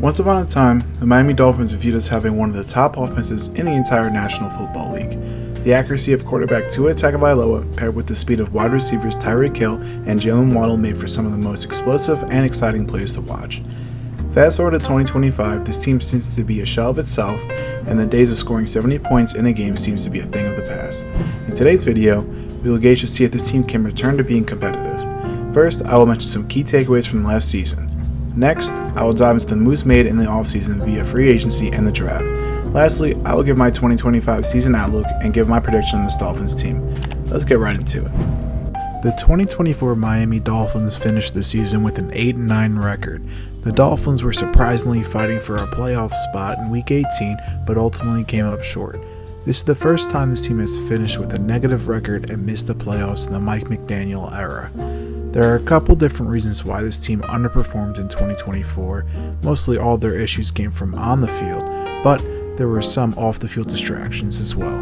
Once upon a time, the Miami Dolphins were viewed as having one of the top offenses in the entire National Football League. The accuracy of quarterback Tua Tagovailoa paired with the speed of wide receivers Tyreek Hill and Jalen Waddle made for some of the most explosive and exciting plays to watch. Fast forward to 2025, this team seems to be a shell of itself, and the days of scoring 70 points in a game seems to be a thing of the past. In today's video, we will gauge to see if this team can return to being competitive. First, I will mention some key takeaways from last season. Next, I will dive into the moves made in the offseason via free agency and the draft. Lastly, I will give my 2025 season outlook and give my prediction on this Dolphins team. Let's get right into it. The 2024 Miami Dolphins finished the season with an 8-9 record. The Dolphins were surprisingly fighting for a playoff spot in Week 18, but ultimately came up short. This is the first time this team has finished with a negative record and missed the playoffs in the Mike McDaniel era. There are a couple different reasons why this team underperformed in 2024. Mostly all their issues came from on the field, but there were some off-the-field distractions as well.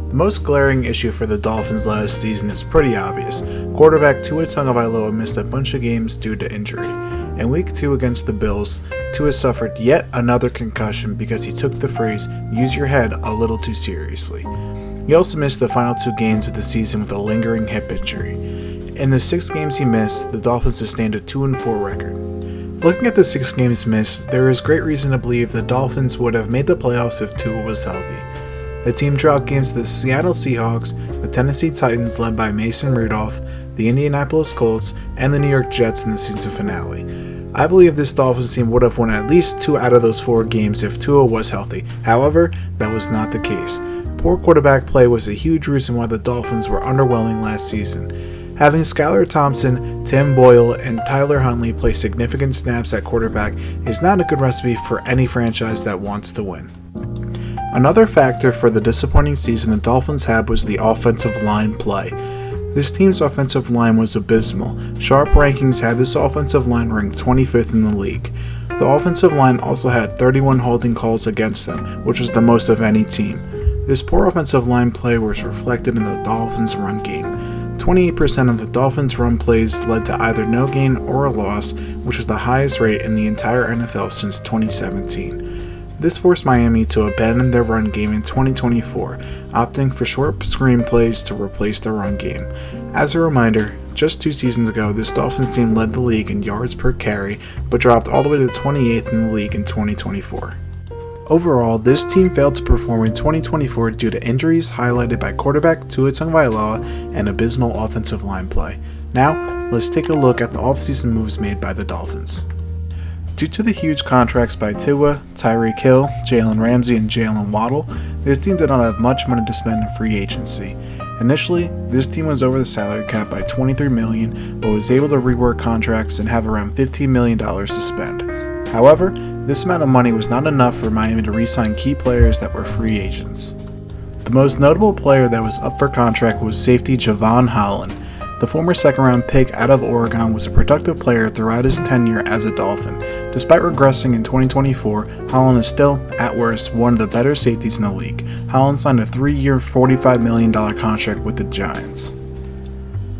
The most glaring issue for the Dolphins last season is pretty obvious. Quarterback Tua Tagovailoa missed a bunch of games due to injury. In Week 2 against the Bills, Tua suffered yet another concussion because he took the phrase "use your head" a little too seriously. He also missed the final 2 games of the season with a lingering hip injury. In the 6 games he missed, the Dolphins sustained a 2-4 record. Looking at the 6 games missed, there is great reason to believe the Dolphins would have made the playoffs if Tua was healthy. The team dropped games to the Seattle Seahawks, the Tennessee Titans led by Mason Rudolph, the Indianapolis Colts, and the New York Jets in the season finale. I believe this Dolphins team would have won at least 2 out of those 4 games if Tua was healthy. However, that was not the case. Poor quarterback play was a huge reason why the Dolphins were underwhelming last season. Having Skylar Thompson, Tim Boyle, and Tyler Huntley play significant snaps at quarterback is not a good recipe for any franchise that wants to win. Another factor for the disappointing season the Dolphins had was the offensive line play. This team's offensive line was abysmal. Sharp rankings had this offensive line ranked 25th in the league. The offensive line also had 31 holding calls against them, which was the most of any team. This poor offensive line play was reflected in the Dolphins' run game. 28% of the Dolphins' run plays led to either no gain or a loss, which was the highest rate in the entire NFL since 2017. This forced Miami to abandon their run game in 2024, opting for short screen plays to replace their run game. As a reminder, just 2 seasons ago, this Dolphins team led the league in yards per carry, but dropped all the way to 28th in the league in 2024. Overall, this team failed to perform in 2024 due to injuries highlighted by quarterback Tua Tagovailoa and abysmal offensive line play. Now, let's take a look at the offseason moves made by the Dolphins. Due to the huge contracts by Tua, Tyreek Hill, Jalen Ramsey, and Jalen Waddle, this team did not have much money to spend in free agency. Initially, this team was over the salary cap by $23 million, but was able to rework contracts and have around $15 million to spend. However, this amount of money was not enough for Miami to re-sign key players that were free agents. The most notable player that was up for contract was safety Javon Holland. The former second-round pick out of Oregon was a productive player throughout his tenure as a Dolphin. Despite regressing in 2024, Holland is still, at worst, one of the better safeties in the league. Holland signed a 3-year, $45 million contract with the Giants.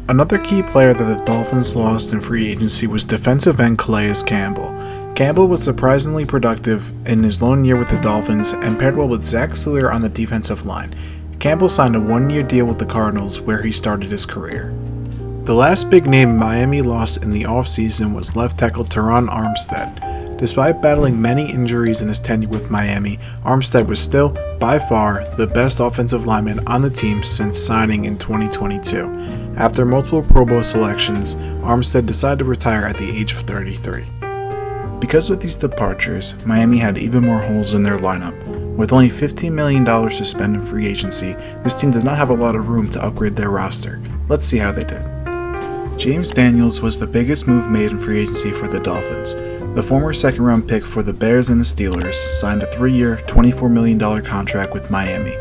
Another key player that the Dolphins lost in free agency was defensive end Calais Campbell. Campbell was surprisingly productive in his lone year with the Dolphins and paired well with Zach Sealer on the defensive line. Campbell signed a 1-year deal with the Cardinals where he started his career. The last big name Miami lost in the offseason was left tackle Teron Armstead. Despite battling many injuries in his tenure with Miami, Armstead was still, by far, the best offensive lineman on the team since signing in 2022. After multiple Pro Bowl selections, Armstead decided to retire at the age of 33. Because of these departures, Miami had even more holes in their lineup. With only $15 million to spend in free agency, this team did not have a lot of room to upgrade their roster. Let's see how they did. James Daniels was the biggest move made in free agency for the Dolphins. The former second-round pick for the Bears and the Steelers signed a 3-year, $24 million contract with Miami.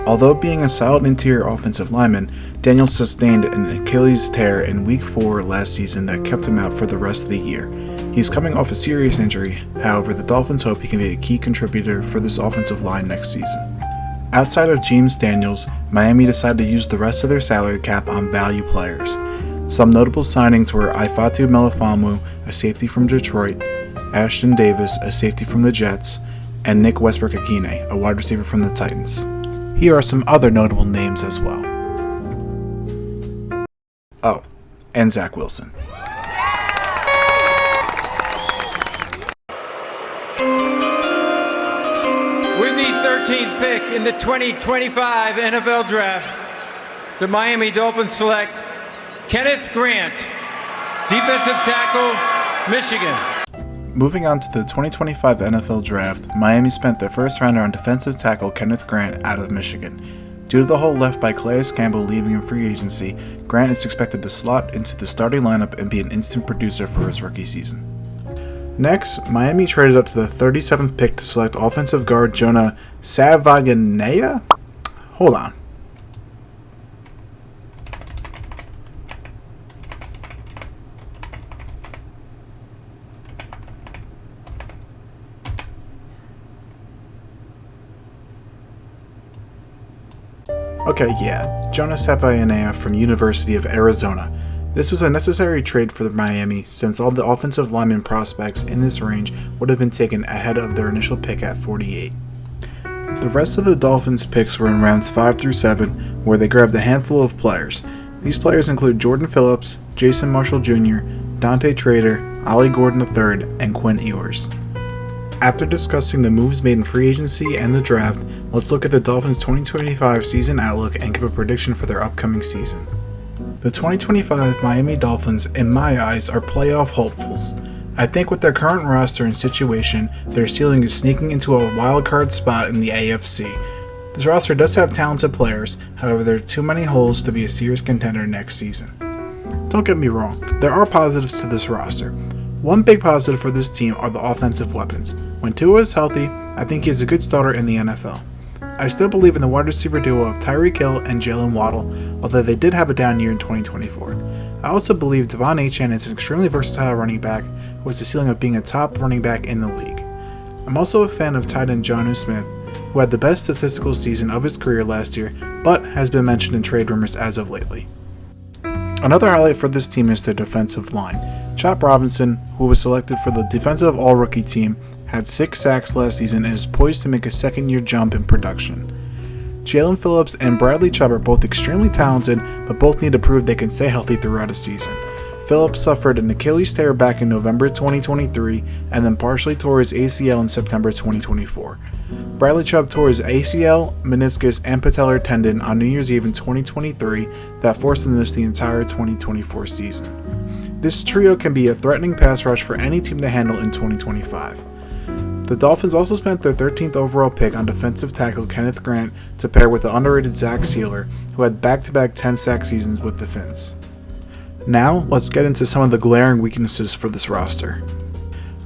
Although being a solid interior offensive lineman, Daniels sustained an Achilles tear in Week 4 last season that kept him out for the rest of the year. He's coming off a serious injury, however the Dolphins hope he can be a key contributor for this offensive line next season. Outside of James Daniels, Miami decided to use the rest of their salary cap on value players. Some notable signings were Ifeatu Melifonwu, a safety from Detroit, Ashton Davis, a safety from the Jets, and Nick Westbrook-Ikhine, a wide receiver from the Titans. Here are some other notable names as well. Oh, and Zach Wilson. With the 13th pick in the 2025 NFL Draft, the Miami Dolphins select Kenneth Grant, defensive tackle, Michigan. Moving on to the 2025 NFL Draft, Miami spent their first rounder on defensive tackle Kenneth Grant out of Michigan. Due to the hole left by Calais Campbell leaving in free agency, Grant is expected to slot into the starting lineup and be an instant producer for his rookie season. Next, Miami traded up to the 37th pick to select offensive guard Jonah Savaganea? Hold on. Okay, yeah, Jonah Savaganea from University of Arizona. This was a necessary trade for Miami since all the offensive lineman prospects in this range would have been taken ahead of their initial pick at 48. The rest of the Dolphins' picks were in rounds 5 through 7, where they grabbed a handful of players. These players include Jordan Phillips, Jason Marshall Jr., Dante Trader, Ollie Gordon III, and Quinn Ewers. After discussing the moves made in free agency and the draft, let's look at the Dolphins' 2025 season outlook and give a prediction for their upcoming season. The 2025 Miami Dolphins, in my eyes, are playoff hopefuls. I think with their current roster and situation, their ceiling is sneaking into a wildcard spot in the AFC. This roster does have talented players, however there are too many holes to be a serious contender next season. Don't get me wrong, there are positives to this roster. One big positive for this team are the offensive weapons. When Tua is healthy, I think he is a good starter in the NFL. I still believe in the wide receiver duo of Tyreek Hill and Jalen Waddle, although they did have a down year in 2024. I also believe Devon Achane is an extremely versatile running back who has the ceiling of being a top running back in the league. I'm also a fan of tight end Jonnu Smith, who had the best statistical season of his career last year, but has been mentioned in trade rumors as of lately. Another highlight for this team is their defensive line. Chop Robinson, who was selected for the defensive all-rookie team, had 6 sacks last season and is poised to make a second-year jump in production. Jalen Phillips and Bradley Chubb are both extremely talented, but both need to prove they can stay healthy throughout a season. Phillips suffered an Achilles tear back in November 2023 and then partially tore his ACL in September 2024. Bradley Chubb tore his ACL, meniscus, and patellar tendon on New Year's Eve in 2023 that forced him to miss the entire 2024 season. This trio can be a threatening pass rush for any team to handle in 2025. The Dolphins also spent their 13th overall pick on defensive tackle Kenneth Grant to pair with the underrated Zach Sealer, who had back-to-back 10-sack seasons with the Fins. Now, let's get into some of the glaring weaknesses for this roster.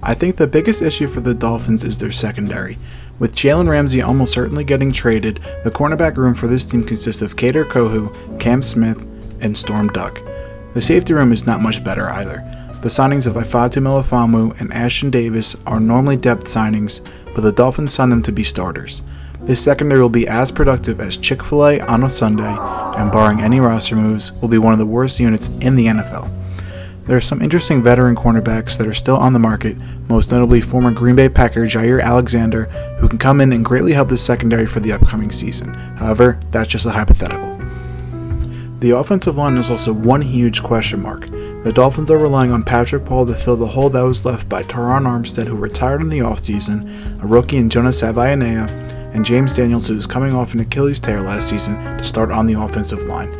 I think the biggest issue for the Dolphins is their secondary. With Jalen Ramsey almost certainly getting traded, the cornerback room for this team consists of Kader Kohou, Cam Smith, and Storm Duck. The safety room is not much better either. The signings of Ifeatu Melifonwu and Ashton Davis are normally depth signings, but the Dolphins signed them to be starters. This secondary will be as productive as Chick-fil-A on a Sunday, and barring any roster moves, will be one of the worst units in the NFL. There are some interesting veteran cornerbacks that are still on the market, most notably former Green Bay Packer Jair Alexander, who can come in and greatly help the secondary for the upcoming season. However, that's just a hypothetical. The offensive line is also one huge question mark. The Dolphins are relying on Patrick Paul to fill the hole that was left by Teron Armstead, who retired in the offseason, a rookie in Jonah Savaganea, and James Daniels, who is coming off an Achilles tear last season, to start on the offensive line.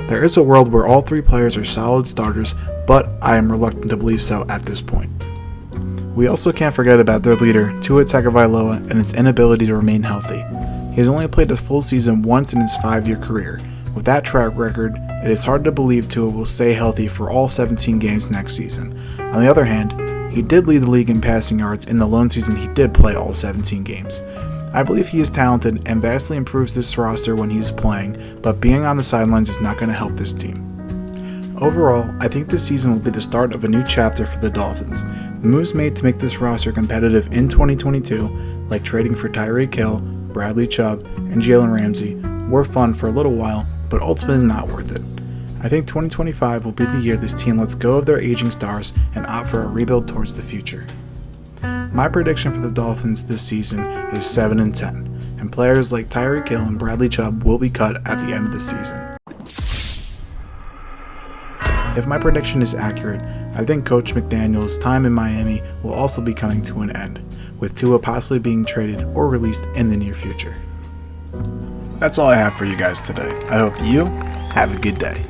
There is a world where all 3 players are solid starters, but I am reluctant to believe so at this point. We also can't forget about their leader, Tua Tagovailoa, and his inability to remain healthy. He has only played a full season once in his 5-year career. With that track record, it is hard to believe Tua will stay healthy for all 17 games next season. On the other hand, he did lead the league in passing yards in the lone season he did play all 17 games. I believe he is talented and vastly improves this roster when he is playing, but being on the sidelines is not going to help this team. Overall, I think this season will be the start of a new chapter for the Dolphins. The moves made to make this roster competitive in 2022, like trading for Tyreek Hill, Bradley Chubb, and Jalen Ramsey, were fun for a little while, but ultimately not worth it. I think 2025 will be the year this team lets go of their aging stars and opt for a rebuild towards the future. My prediction for the Dolphins this season is 7-10, and players like Tyreek Hill and Bradley Chubb will be cut at the end of the season. If my prediction is accurate, I think Coach McDaniel's time in Miami will also be coming to an end, with Tua possibly being traded or released in the near future. That's all I have for you guys today. I hope you have a good day.